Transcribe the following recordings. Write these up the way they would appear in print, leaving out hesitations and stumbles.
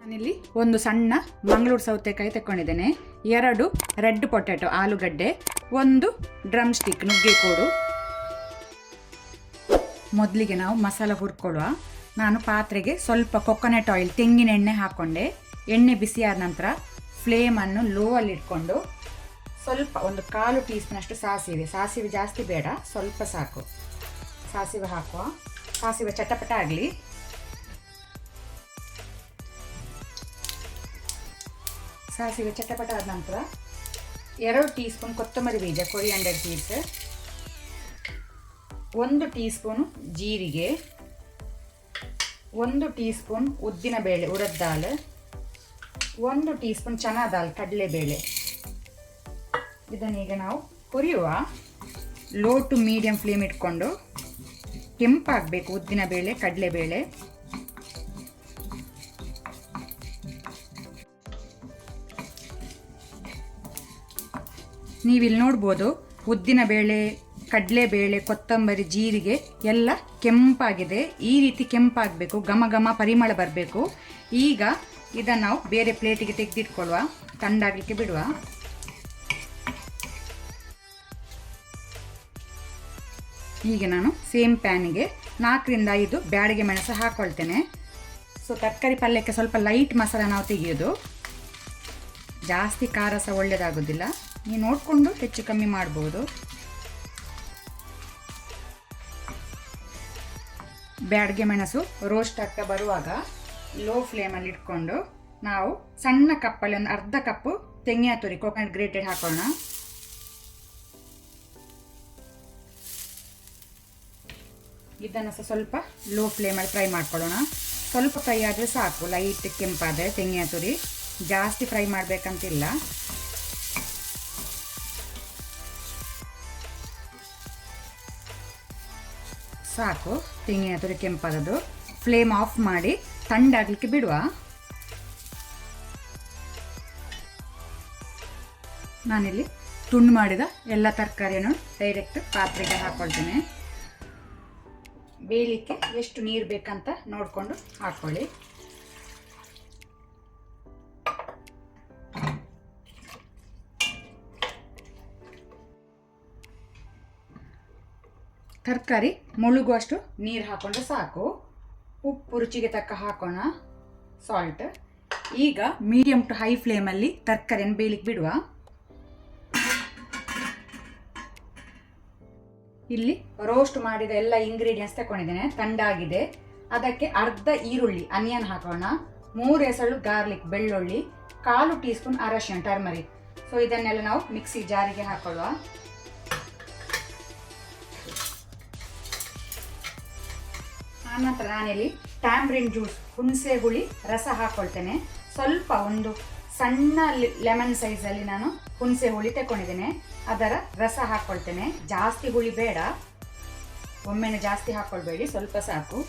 ನಾನಿಲ್ಲಿ ಒಂದು ಸಣ್ಣ ಮಂಗಳೂರು ಸೌತೆಕಾಯಿ ತಗೊಂಡಿದ್ದೇನೆ, 2 ರೆಡ್ ಪೊಟ್ಯಾಟೊ ಆಲೂಗಡ್ಡೆ, 1 ಡ್ರಮ್ ಸ್ಟಿಕ್ ನುಗ್ಗೆಕೋಡು. ಮೊದಲಿಗೆ ನಾವು ಮಸಾಲ ಹುರ್ಕೊಳ್ಳುವ. ನಾನು ಪಾತ್ರೆಗೆ ಸ್ವಲ್ಪ ಕೊಕೊನಟ್ ಆಯಿಲ್ ತೆಂಗಿನ ಎಣ್ಣೆ ಹಾಕ್ಕೊಂಡೆ. ಎಣ್ಣೆ ಬಿಸಿಯಾದ ನಂತರ ಫ್ಲೇಮನ್ನು ಲೋ ಅಲ್ಲಿ ಇಟ್ಕೊಂಡು ಸ್ವಲ್ಪ 1/4 ಟೀ ಸ್ಪೂನ್ ಅಷ್ಟು ಸಾಸಿವೆ ಜಾಸ್ತಿ ಬೇಡ, ಸ್ವಲ್ಪ ಸಾಕು. ಸಾಸಿವೆ ಹಾಕುವ. ಸಾಸಿವೆ ಚಟಪಟ ಆಗಲಿ. ಸಾಸಿವೆ ಚಟಪಟ ಆದ ನಂತರ 2 ಟೀ ಸ್ಪೂನ್ ಕೊತ್ತಂಬರಿ ಬೀಜ ಕೊರಿಯಾಂಡರ್ ಸೀಡ್ಸ್, 1 ಟೀ ಸ್ಪೂನ್ ಜೀರಿಗೆ, 1 ಟೀ ಸ್ಪೂನ್ ಉದ್ದಿನ ಬೇಳೆ ಉರದ್ ದಾಲ್, 1 ಟೀ ಸ್ಪೂನ್ ಚನಾ ದಾಲ್ ಕಡಲೆಬೇಳೆ. ಇದನ್ನೀಗ ನಾವು ಹುರಿಯುವ. ಲೋ ಟು ಮೀಡಿಯಂ ಫ್ಲೇಮ್ ಇಟ್ಕೊಂಡು ಕೆಂಪಾಗಬೇಕು ಉದ್ದಿನ ಬೇಳೆ ಕಡಲೆಬೇಳೆ. ನೀವಿಲ್ಲಿ ನೋಡ್ಬೋದು ಉದ್ದಿನ ಬೇಳೆ ಕಡಲೆಬೇಳೆ ಕೊತ್ತಂಬರಿ ಜೀರಿಗೆ ಎಲ್ಲ ಕೆಂಪಾಗಿದೆ. ಈ ರೀತಿ ಕೆಂಪಾಗಬೇಕು, ಘಮ ಘಮ ಪರಿಮಳ ಬರಬೇಕು. ಈಗ ಇದನ್ನು ನಾವು ಬೇರೆ ಪ್ಲೇಟಿಗೆ ತೆಗೆದಿಟ್ಕೊಳ್ಳುವ, ತಣ್ಣಗಾಗಲಿಕ್ಕೆ ಬಿಡುವ. ಈಗ ನಾನು ಸೇಮ್ ಪ್ಯಾನಿಗೆ 4ರಿಂದ 5 ಬ್ಯಾಡಿಗೆ ಮೆಣಸು ಹಾಕ್ಕೊಳ್ತೇನೆ. ಸೊ ತರಕಾರಿ ಪಲ್ಯಕ್ಕೆ ಸ್ವಲ್ಪ ಲೈಟ್ ಮಸಾಲ ನಾವು ತೆಗೆಯೋದು, ಜಾಸ್ತಿ ಖಾರ ಸಹ ಒಳ್ಳೆಯದಾಗೋದಿಲ್ಲ. ನೀವು ನೋಡಿಕೊಂಡು ಹೆಚ್ಚು ಕಮ್ಮಿ ಮಾಡ್ಬೋದು. ಬ್ಯಾಡಿಗೆ ಮೆಣಸು ರೋಸ್ಟ್ ಆಗ್ತಾ ಬರುವಾಗ ಲೋ ಫ್ಲೇಮಲ್ಲಿ ಇಟ್ಕೊಂಡು ನಾವು ಸಣ್ಣ ಕಪ್ಪಲ್ಲಿ 1/2 ಕಪ್ಪು ತೆಂಗಿನ ತುರಿ ಕೋಕೋನಟ್ ಗ್ರೇಟೆಡ್ ಹಾಕೋಣ. ಇದನ್ನು ಸಹ ಸ್ವಲ್ಪ ಲೋ ಫ್ಲೇಮಲ್ಲಿ ಫ್ರೈ ಮಾಡ್ಕೊಳ್ಳೋಣ. ಸ್ವಲ್ಪ ಫ್ರೈ ಆದರೆ ಸಾಕು, ಲೈಟ್ ಕೆಂಪಾದರೆ ತೆಂಗಿನ ತುರಿ. ಜಾಸ್ತಿ ಫ್ರೈ ಮಾಡಬೇಕಂತಿಲ್ಲ. ಸಾಕು ತೆಂಗಿನ ತುರಿ ಕೆಂಪಾಗದು. ಫ್ಲೇಮ್ ಆಫ್ ಮಾಡಿ ತಣ್ಣಗಾಗಲಿಕ್ಕೆ ಬಿಡುವ. ನಾನಿಲ್ಲಿ ತುಂಡು ಮಾಡಿದ ಎಲ್ಲ ತರಕಾರಿಯನ್ನು ಡೈರೆಕ್ಟ್ ಪಾತ್ರೆಗೆ ಹಾಕ್ಕೊಳ್ತೇನೆ. ಬೇಯಲಿಕ್ಕೆ ಎಷ್ಟು ನೀರು ಬೇಕಂತ ನೋಡಿಕೊಂಡು ಹಾಕ್ಕೊಳ್ಳಿ. ತರಕಾರಿ ಮುಳುಗುವಷ್ಟು ನೀರು ಹಾಕ್ಕೊಂಡ್ರೆ ಸಾಕು. ಉಪ್ಪು ರುಚಿಗೆ ತಕ್ಕ ಹಾಕೋಣ, ಸಾಲ್ಟ್. ಈಗ ಮೀಡಿಯಂ ಟು ಹೈ ಫ್ಲೇಮಲ್ಲಿ ತರಕಾರಿಯನ್ನು ಬೇಯಲಿಕ್ಕೆ ಬಿಡುವ. ಇಲ್ಲಿ ರೋಸ್ಟ್ ಮಾಡಿದ ಎಲ್ಲ ಇಂಗ್ರೀಡಿಯೆಂಟ್ಸ್ ತಗೊಂಡಿದ್ದೇನೆ, ತಣ್ಣಗಾಗಿದೆ. ಅದಕ್ಕೆ ಅರ್ಧ ಈರುಳ್ಳಿ ಅನಿಯನ್ ಹಾಕೋಣ, 3 ಎಸಳು ಗಾರ್ಲಿಕ್ ಬೆಳ್ಳುಳ್ಳಿ, 1/4 ಟೀ ಸ್ಪೂನ್ ಅರಶಿನ ಟರ್ಮರಿಕ್. ಸೊ ಇದನ್ನೆಲ್ಲ ನಾವು ಮಿಕ್ಸಿ ಜಾರಿಗೆ ಹಾಕೊಳ್ಳುವ. ಆನಂತರ ನಾನಿಲ್ಲಿ ಟ್ಯಾಮ್ರಿನ್ ಜ್ಯೂಸ್ ಹುಣಸೆ ಹುಳಿ ರಸ ಹಾಕ್ಕೊಳ್ತೇನೆ. ಸ್ವಲ್ಪ ಒಂದು ಸಣ್ಣ ಲೆಮನ್ ಸೈಜಲ್ಲಿ ನಾನು ಹುಣಸೆ ಹುಳಿ ತಗೊಂಡಿದ್ದೇನೆ, ಅದರ ರಸ ಹಾಕ್ಕೊಳ್ತೇನೆ. ಜಾಸ್ತಿ ಹುಳಿ ಬೇಡ, ಒಮ್ಮೆನೆ ಜಾಸ್ತಿ ಹಾಕ್ಕೊಳ್ಬೇಡಿ, ಸ್ವಲ್ಪ ಸಾಕು.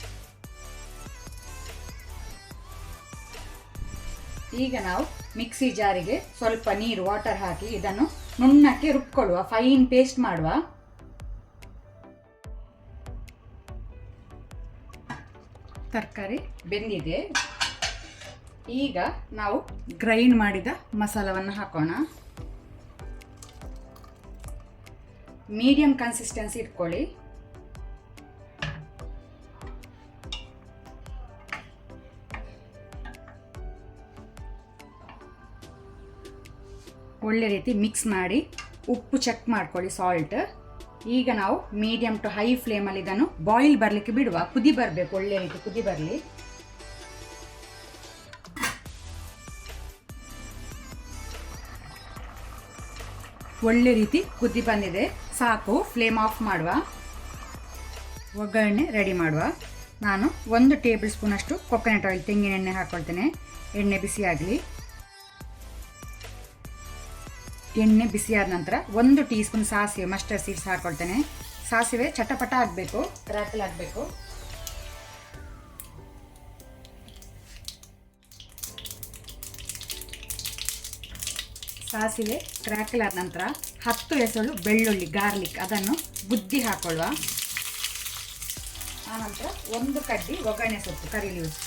ಈಗ ನಾವು ಮಿಕ್ಸಿ ಜಾರಿಗೆ ಸ್ವಲ್ಪ ನೀರು ವಾಟರ್ ಹಾಕಿ ಇದನ್ನು ನುಣ್ಣಕ್ಕೆ ರುಬ್ಕೊಳ್ಳುವ, ಫೈನ್ ಪೇಸ್ಟ್ ಮಾಡುವ. ತರಕಾರಿ ಬೆಂದಿದೆ. ಈಗ ನಾವು ಗ್ರೈಂಡ್ ಮಾಡಿದ ಮಸಾಲವನ್ನು ಹಾಕೋಣ. ಮೀಡಿಯಂ ಕನ್ಸಿಸ್ಟೆನ್ಸಿ ಇಟ್ಕೊಳ್ಳಿ. ಒಳ್ಳೆ ರೀತಿ ಮಿಕ್ಸ್ ಮಾಡಿ ಉಪ್ಪು ಚೆಕ್ ಮಾಡ್ಕೊಳ್ಳಿ, ಸಾಲ್ಟ್. ಈಗ ನಾವು ಮೀಡಿಯಂ ಟು ಹೈ ಫ್ಲೇಮಲ್ಲಿ ಇದನ್ನು ಬಾಯ್ಲ್ ಬರಲಿಕ್ಕೆ ಬಿಡುವ. ಕುದಿ ಬರಬೇಕು, ಒಳ್ಳೆ ರೀತಿ ಕುದಿ ಬರಲಿ. ಒಳ್ಳೆ ರೀತಿ ಕುದಿ ಬಂದಿದೆ, ಸಾಕು. ಫ್ಲೇಮ್ ಆಫ್ ಮಾಡುವ. ಒಗ್ಗರಣೆ ರೆಡಿ ಮಾಡುವ. ನಾನು 1 ಟೇಬಲ್ ಸ್ಪೂನ್ ಅಷ್ಟು ಕೊಕೊನಟ್ ಆಯಿಲ್ ತೆಂಗಿನ ಎಣ್ಣೆ ಹಾಕ್ಕೊಳ್ತೇನೆ. ಎಣ್ಣೆ ಬಿಸಿಯಾಗಲಿ. ಎಣ್ಣೆ ಬಿಸಿಯಾದ ನಂತರ 1 ಟೀ ಸ್ಪೂನ್ ಸಾಸಿವೆ ಮಸ್ಟರ್ಡ್ ಸೀಡ್ಸ್ ಹಾಕೊಳ್ತೇನೆ. ಸಾಸಿವೆ ಚಟಪಟ ಆಗಬೇಕು, ಕ್ರ್ಯಾಕಲ್ ಆಗಬೇಕು. ಸಾಸಿವೆ ಕ್ರ್ಯಾಕಲ್ ಆದ ನಂತರ 10 ಎಸಳು ಬೆಳ್ಳುಳ್ಳಿ ಗಾರ್ಲಿಕ್ ಅದನ್ನು ಗುದ್ದಿ ಹಾಕೊಳ್ಳುವ. ಆನಂತರ 1 ಕಡ್ಡಿ ಒಗ್ಗರಣೆ ಸೊಪ್ಪು ಕರಿ ಲೀವ್ಸ್.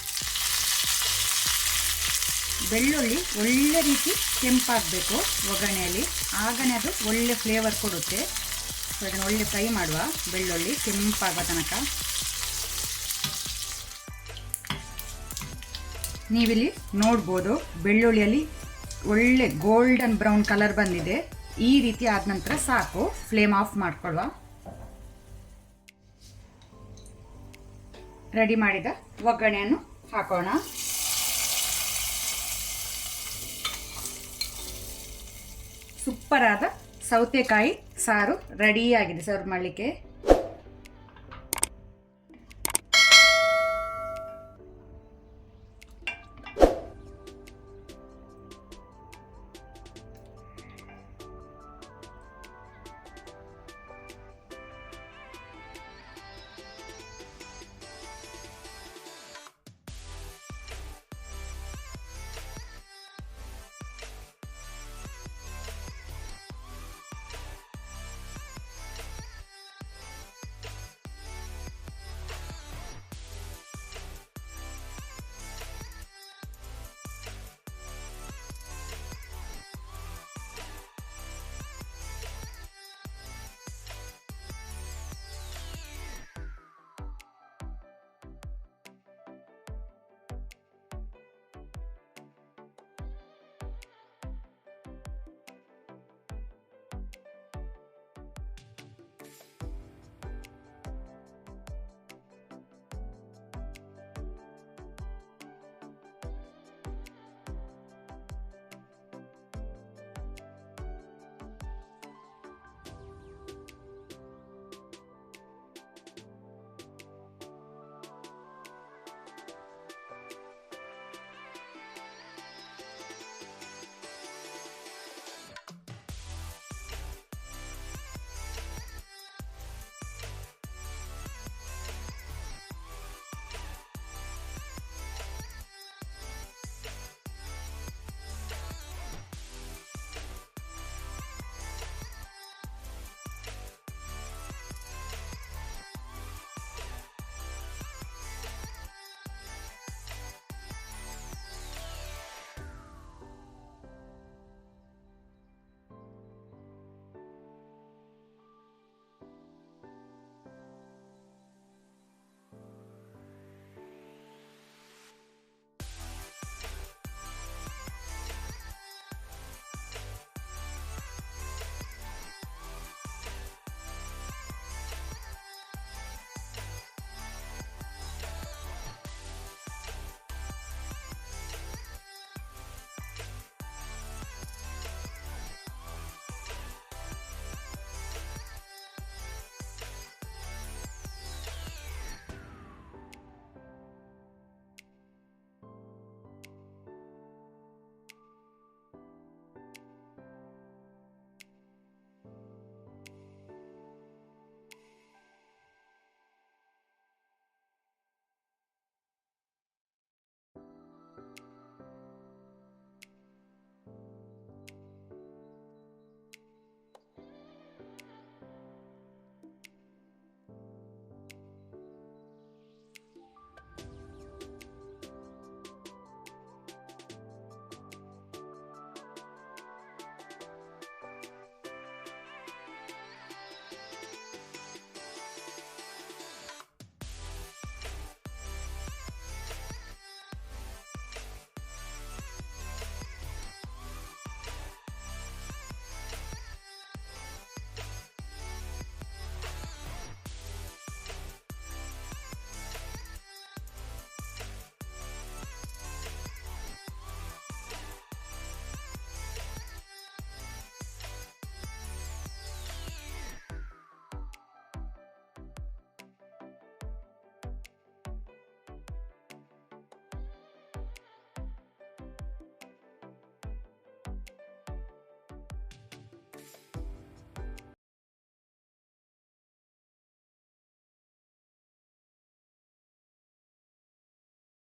ಬೆಳ್ಳುಳ್ಳಿ ಒಳ್ಳೆ ರೀತಿ ಕೆಂಪಾಗಬೇಕು ಒಗ್ಗರಣೆಯಲ್ಲಿ, ಆಗನೇ ಅದು ಒಳ್ಳೆ ಫ್ಲೇವರ್ ಕೊಡುತ್ತೆ. ಸೊ ಇದನ್ನು ಒಳ್ಳೆ ಫ್ರೈ ಮಾಡುವ, ಬೆಳ್ಳುಳ್ಳಿ ಕೆಂಪಾಗೋ ತನಕ. ನೀವಿಲ್ಲಿ ನೋಡ್ಬೋದು ಬೆಳ್ಳುಳ್ಳಿಯಲ್ಲಿ ಒಳ್ಳೆ ಗೋಲ್ಡನ್ ಬ್ರೌನ್ ಕಲರ್ ಬಂದಿದೆ. ಈ ರೀತಿ ಆದ ನಂತರ ಸಾಕು, ಫ್ಲೇಮ್ ಆಫ್ ಮಾಡ್ಕೊಳ್ಳುವ. ರೆಡಿ ಮಾಡಿದ ಒಗ್ಗರಣೆಯನ್ನು ಹಾಕೋಣ. ಸೂಪರ್ ಆದ ಸೌತೆಕಾಯಿ ಸಾರು ರೆಡಿಯಾಗಿದೆ ಸರ್ವ್ ಮಾಡಲಿಕ್ಕೆ.